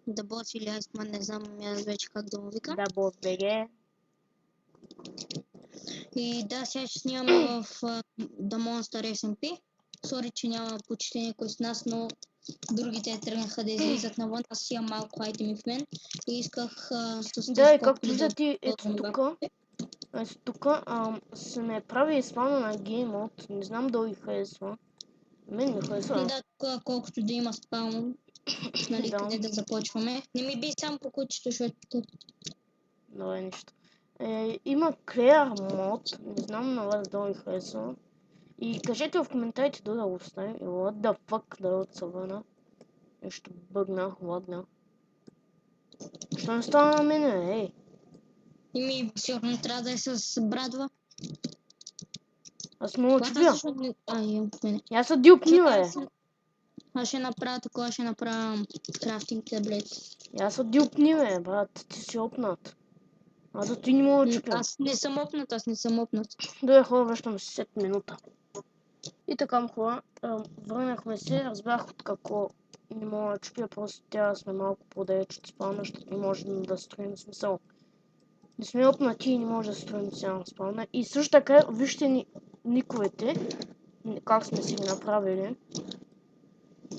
Да бос или Айсман, не знам аз вече как да му викам. Да, бос БГ. И да, сега ще снимаме в The Monster SMP. Сори, че няма почти никой с нас, но другите тръгнаха да излизат навън. Аз имам малко айтеми в мен и исках с Да, тези и както попли да виждате, ето отпълвам тук, бабите. ето тук се ме прави спавна на геймод. Не знам дали ви харесва. Мен ми харесва. Да, тук колкото да има спаун, нали, Да, къде да започваме. Не ми би сам по кучето, защото добре нищо. Има Clear мод, не знам на вас дали ви харесва. И кажете в коментарите да го оставим. И what the fuck да от се върна. Нещо бъгна, ладна. Що не става на мене, ей? и ми сигурно трябва да е с брадва. Аз мога Това чупя. също не... имам в мене. Я са дюпни, Чакай, бе. аз ще направя такова, ще направя крафтинг таблет. Я са дюпни, бе, брат. Ти си опнат. А за ти не мога да чупя. Аз не съм опнат. Добре, хора, връщам се 7 минута. И така, хора, върнахме се, разбрах от какво не мога да чупя, просто трябва да сме малко по-далеч от спална, защото не може да строим смисъл. Не сме опнати и не може да строим цяла спална. И също така, вижте никовете, как сме си ги направили.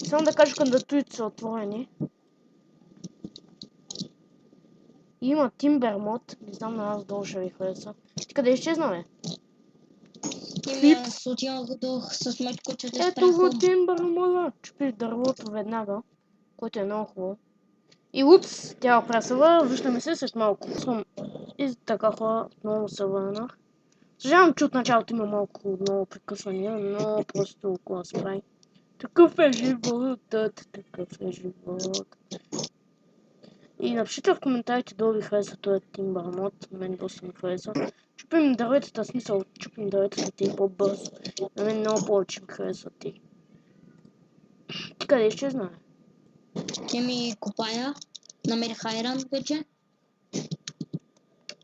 Само да кажа, кандидатурите са отворени. Има Timber мод, не знам на вас долу ще ви хареса. Ти къде изчезна, бе? И аз отивам с моите кучета Ето спрях го Timber мода. Чупи дървото веднага, което е много хубаво. И упс, тя опресва, виждаме се след малко. И така хора, много се върнах. Съжалявам, че от началото има малко много прекъсвания, но просто толкова се прави. Такъв е животът, такъв е живот. И напишете в коментарите долу ви харесва този Timber мод, мен доста ми харесва. Чупим дърветата, смисъл, чупим дърветата ти по-бързо. На мен много повече ми харесват ти. Ти къде изчезна? Ще ми копая. Намерих айран вече.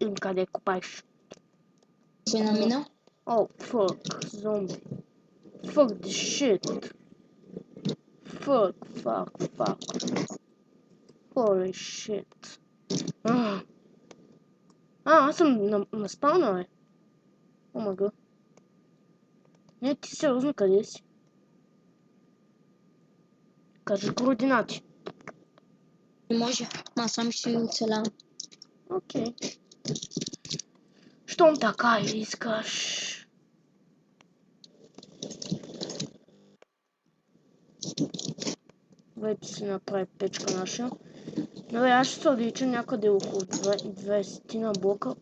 И къде копаеш? Кой намина? О, fuck, зомби. Fuck this shit. Fuck. Holy shit. Аз съм на спауна, бе. Омага. Не, ти сериозно къде си? Кажи координати. Не може. Аз сам ще оцелявам. Окей. Щом така искаш. Вече си направи печка наша. Добре, аз ще се отлича някъде около 20 на блока.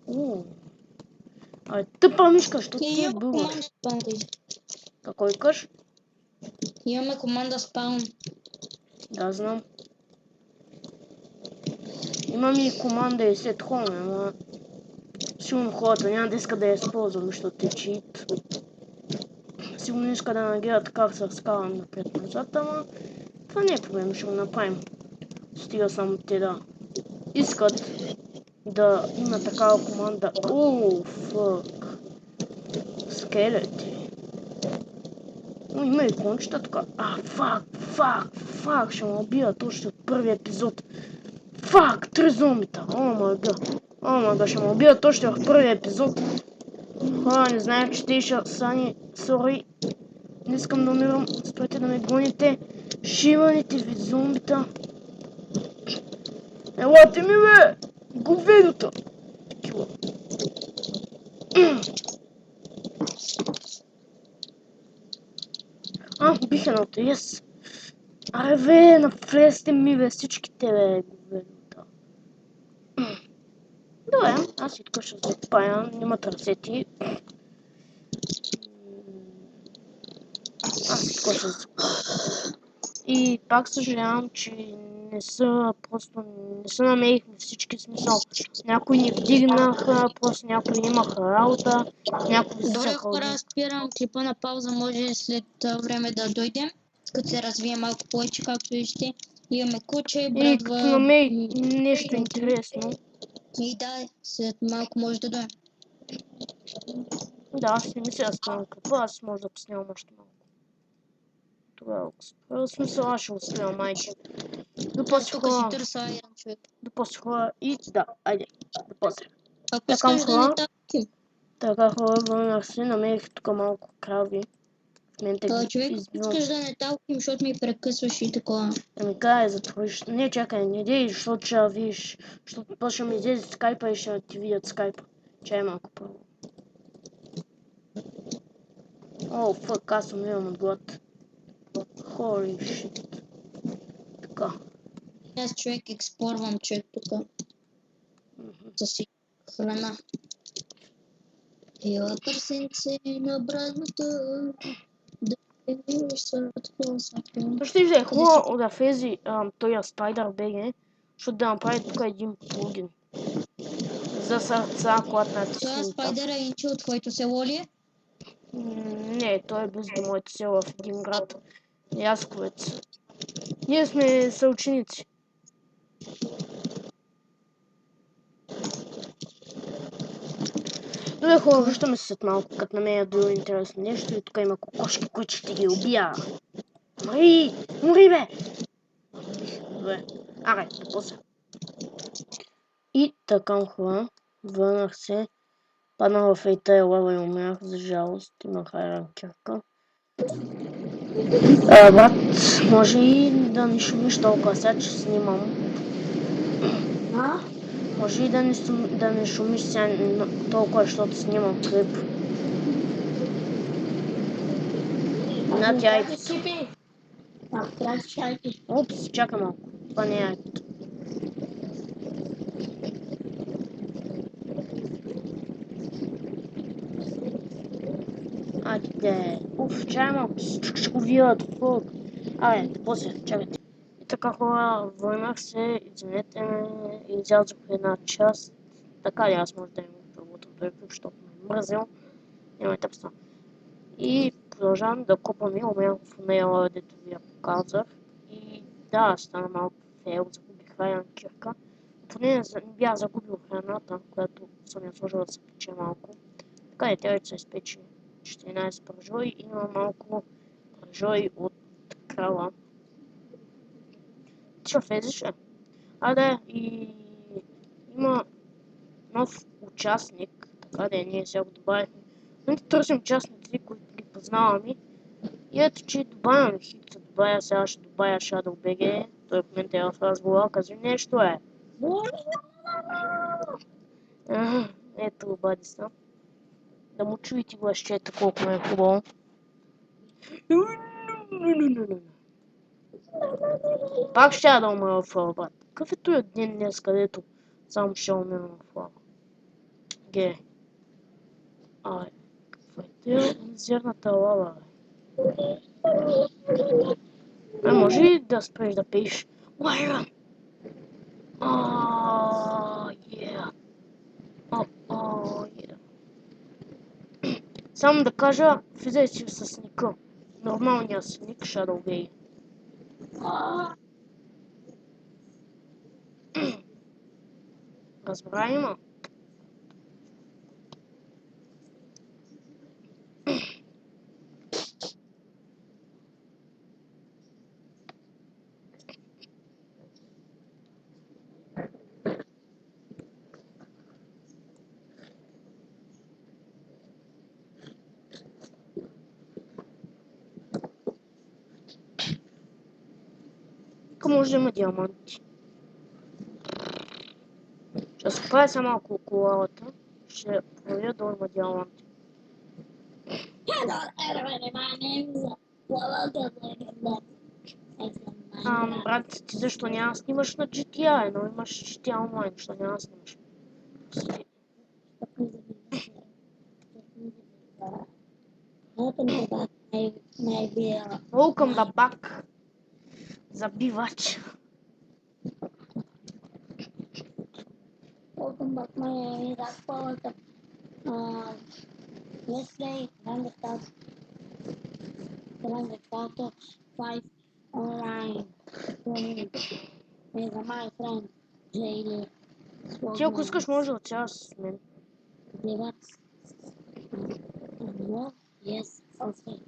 Абе, тъпа мишка, що ти е Имаме било? команда спаун. Какво викаш? Имаме команда спаун. Да, знам. Имам и команда и set home, ама сигурно хората няма да искат да я използвам, защото е чит. Сигурно иска да нагледат как се разкарвам напред-назад, ама това не е проблем, ще го направим. Стига само те да искат да има такава команда. Фък. Скелети. Има и кончета тук. Фак, ще ме убият още от първия епизод. Фак, 3 зомбита. О мага, ще ме убият още в първия епизод. Хора, не знаех, че те ще сани. Сори. Не искам да умирам. Спрете да ме гоните. Шиваните ви зомбита. Елате ми, бе! Говедото! Такива. Убих едното, yes! Аре, бе, навлезте ми, бе, всичките, бе, говедота. Добре, аз и тук ще закупая, нямат ръцети. Аз и тук ще закупая. И пак съжалявам, че не са намерихме всички смисъл. Някои ни вдигнаха, просто някои имаха работа, някои Добре, взеха хора, спирам клипа на пауза, може след време да дойдем, като се развие малко повече, както виждате. Имаме куче, И брадва... като намери нещо интересно. И да, след малко може да дойдем. Да, аз не мисля да спрям какво, аз може да поснимам още малко. Тогава го спра. В смисъл, аз ще го спрям, майче. До после Тук си хора. търся Айрон, човек. До после хора и да, айде. До после. Ако Така искаш да не хора. тапки, Така хора, върнах се, намерих тук малко крави. В момента ги човек, ако избивам. искаш да не тапки, защото ми прекъсваш и такова. Ами кай, затвориш. Не, чакай, не дей, защото ще видиш. Защото после ще ми излезе скайпа и ще ти видят скайпа. Чай малко първо. О, фък, аз умирам от глад. Holy shit. Така. Аз човек експорвам човек тук. Със си храна. Ела търсенце на брадната. Да видиш съртко сако. То ще е хубаво да влезе този Spider BG, защото да направи тук един плагин. За сърца, когато Това натиснем там. спайдера е инче от твоето село ли е? Не, той е близо до моето село в един град. Ясковец. Ние сме съученици. Добре хора, връщаме се след малко, като намеря друго интересно нещо и тук има кокошки, които ще ги убия. Мори! Мори бе! Добре. Аре, после. И така хора, върнах се. Паднах в ейта и лава и умрях, за жалост. Имах айрон кирка. Брат, може и да не шумиш толкова, сега че снимам. Може и да не шумиш сега толкова, защото снимам клип. На тя айпито. Упс, чакай малко. Това не е айпито. Айде. Уф, чакай малко. Ще го вият. Фук. Абе, после, чакайте. И така хора, върнах се, извинете ме, излязох една част. Така ли аз може да им преработам този клип, защото ме мързел. Няма тъпства. И продължавам да купам и умрях в нея, дето ви я показах. И да, стана малко фейл, загубих айрон кирка. Поне не бях загубил храната, която съм я сложила да се пече малко. Така и тя вече се изпече 14 пържои и има малко пържои от крала. Ти ще влезеш ли? Да, и има нов участник, така да ние сега го добавихме. Но търсим участници, които ги познаваме. И ето, че добавям хит, добавя сега, ще добавя Shadow BG. Той в момента е в разговора, казва нещо е. Ето обади се. Да му чуете гласчета колко ме е хубаво. Пак ще да умра в лава, брат. Какъв е този ден днес, където само ще умирам в лава? Ге. Какво е тя зерната лава, бе? Може ли да спреш да пееш? Лайран! Yeah. Yeah. Само да кажа, влизай си с ника. Нормалният си ник, Shadow BG. Разбираемо. Тук може да има диаманти. Ще скопая само около лавата. Ще проверя да има диаманти. Брат, ти защо няма снимаш на GTA, но имаш GTA Online, защо няма снимаш? Welcome the back. Забивач. Welcome back, my name is Akbar. Let's play Grand Theft Auto 5 online. With my friend JD. Ти ако искаш може да отсяваш с мен. Yes, okay.